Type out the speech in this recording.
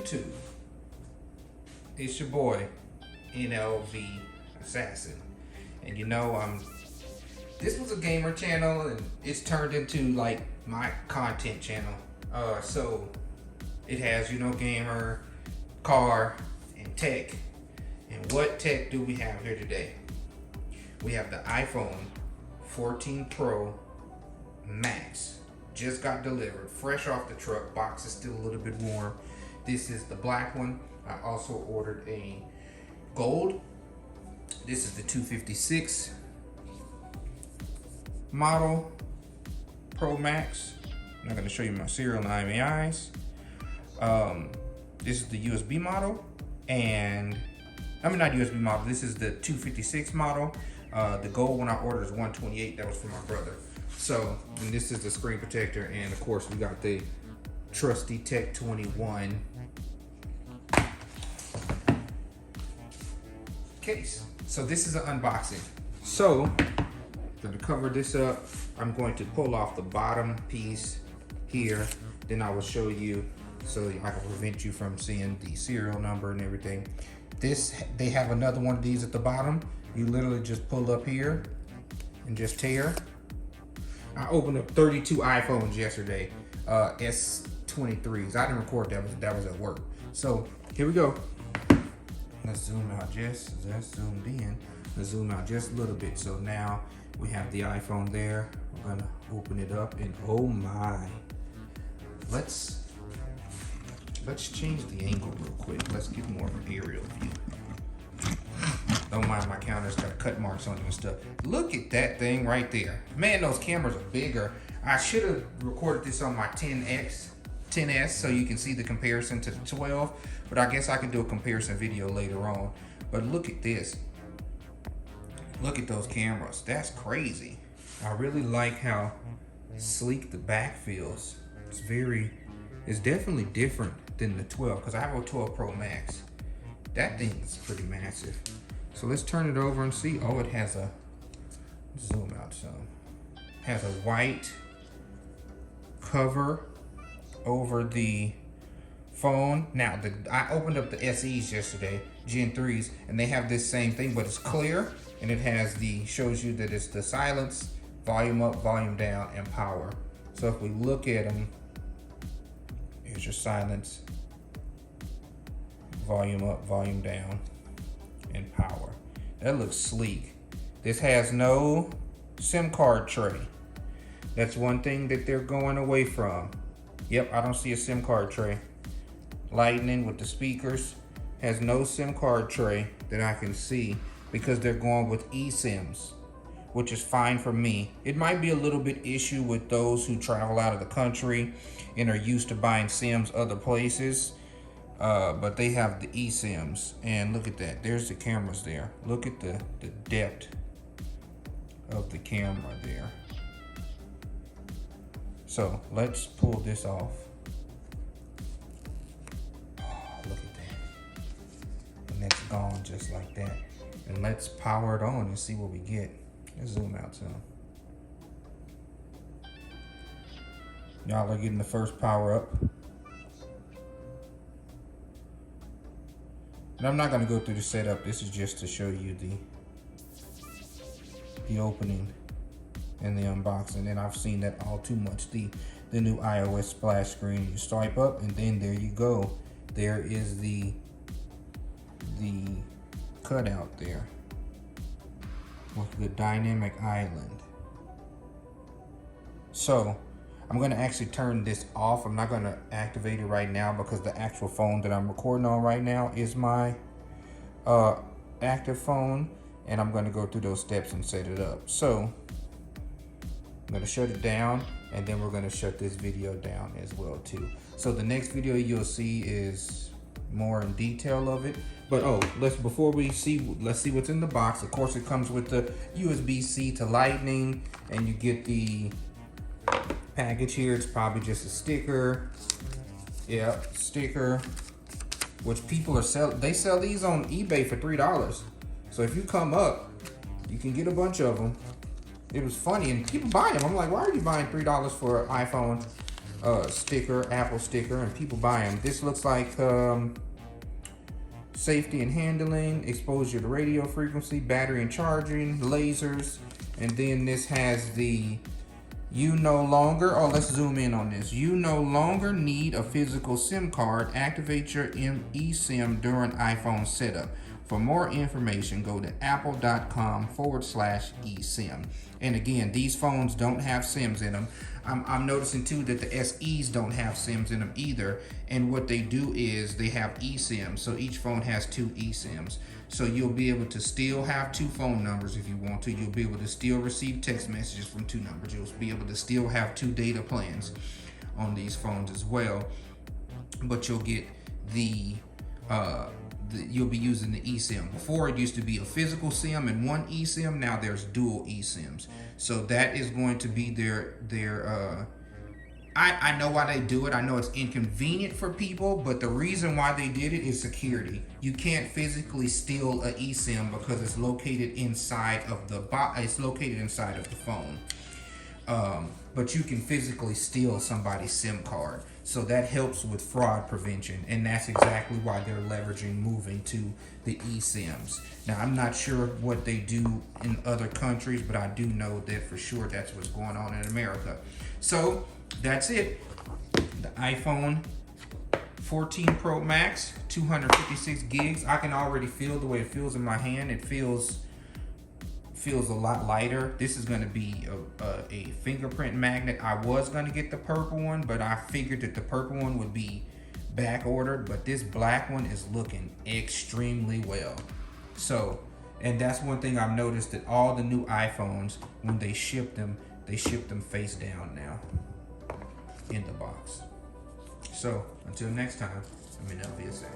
YouTube. It's your boy, NLV Assassin. And you know, this was a gamer channel and it's turned into like my content channel. So it has, you know, gamer, car, and tech. And what tech do we have here today? We have the iPhone 14 Pro Max. Just got delivered, fresh off the truck. Box is still a little bit warm. This is the black one. I also ordered a gold. This is the 256 model Pro Max. I'm not going to show you my serial and IMEIs. This is the USB model, and I mean not USB model. This is the 256 model. The gold one I ordered is 128. That was for my brother. So, and this is the screen protector, and of course we got the trusty Tech 21 case. So this is an unboxing. So, I'm gonna cover this up. I'm going to pull off the bottom piece here. Then I will show you so I can prevent you from seeing the serial number and everything. They have another one of these at the bottom. You literally just pull up here and just tear. I opened up 32 iPhones yesterday, S23s. I didn't record that was at work. So here we go. Let's zoom out that's zoomed in. Let's zoom out just a little bit. So now we have the iPhone there. We're gonna open it up and oh my. Let's change the angle real quick. Let's get more of an aerial view. Don't mind my counter's got cut marks on it and stuff. Look at that thing right there. Man, those cameras are bigger. I should have recorded this on my 10S so you can see the comparison to the 12, but I guess I can do a comparison video later on. But look at this. Look at those cameras. That's crazy. I really like how sleek the back feels. It's definitely different than the 12 because I have a 12 Pro Max. That thing is pretty massive. So let's turn it over and see. Oh, it has a, zoom out some. Has a white cover over the phone. Now, I opened up the SEs yesterday, Gen 3s, and they have this same thing, but it's clear, and it has shows you that it's the silence, volume up, volume down, and power. So if we look at them, here's your silence, volume up, volume down, and power. That looks sleek. This has no SIM card tray. That's one thing that they're going away from. Yep, I don't see a SIM card tray. Lightning with the speakers has no SIM card tray that I can see because they're going with eSIMs, which is fine for me. It might be a little bit issue with those who travel out of the country and are used to buying SIMs other places. But they have the eSIMs, and look at that. There's the cameras there. Look at the depth of the camera there. So let's pull this off. Oh, look at that. And that's gone just like that. And let's power it on and see what we get. Let's zoom out some. Y'all are getting the first power up. And I'm not going to go through the setup. This is just to show you the opening and the unboxing. And I've seen that all too much. The new iOS splash screen. You swipe up and then there you go. There is the cutout there with the dynamic island. So I'm going to actually turn this off. I'm not going to activate it right now because the actual phone that I'm recording on right now is my active phone, and I'm going to go through those steps and set it up. So I'm going to shut it down, and then we're going to shut this video down as well too. So the next video you'll see is more in detail of it. But let's see what's in the box. Of course, it comes with the USB-C to Lightning, and you get the package here. It's probably just a sticker. Yeah, sticker, which people are selling. They sell these on eBay for $3. So if you come up, you can get a bunch of them. It was funny, and people buy them. I'm like, why are you buying $3 for an iPhone sticker, Apple sticker, and people buy them. This looks like safety and handling, exposure to radio frequency, battery and charging, lasers, and then this has the you no longer, oh, let's zoom in on this. You no longer need a physical SIM card. Activate your eSIM during iPhone setup. For more information, go to apple.com/eSIM. And again, these phones don't have SIMs in them. I'm noticing too that the SEs don't have SIMs in them either. And what they do is they have eSIMs. So each phone has 2 eSIMs. So you'll be able to still have 2 phone numbers if you want to. You'll be able to still receive text messages from 2 numbers. You'll be able to still have 2 data plans on these phones as well. But you'll get you'll be using the eSIM. Before it used to be a physical SIM and 1 eSIM. Now there's dual eSIMs. So that is going to be their I know why they do it. I know it's inconvenient for people, but the reason why they did it is security. You can't physically steal an eSIM because it's located inside of the phone. But you can physically steal somebody's SIM card. So that helps with fraud prevention, and that's exactly why they're leveraging moving to the eSIMs. Now, I'm not sure what they do in other countries, but I do know that for sure that's what's going on in America. So that's it. The iPhone 14 Pro Max, 256 gigs. I can already feel the way it feels in my hand. It feels a lot lighter. This is going to be a fingerprint magnet. I was going to get the purple one, but I figured that the purple one would be back ordered, but this black one is looking extremely well. So, and that's one thing I've noticed, that all the new iPhones, when they ship them face down now in the box. So until next time, I'm in LVSX.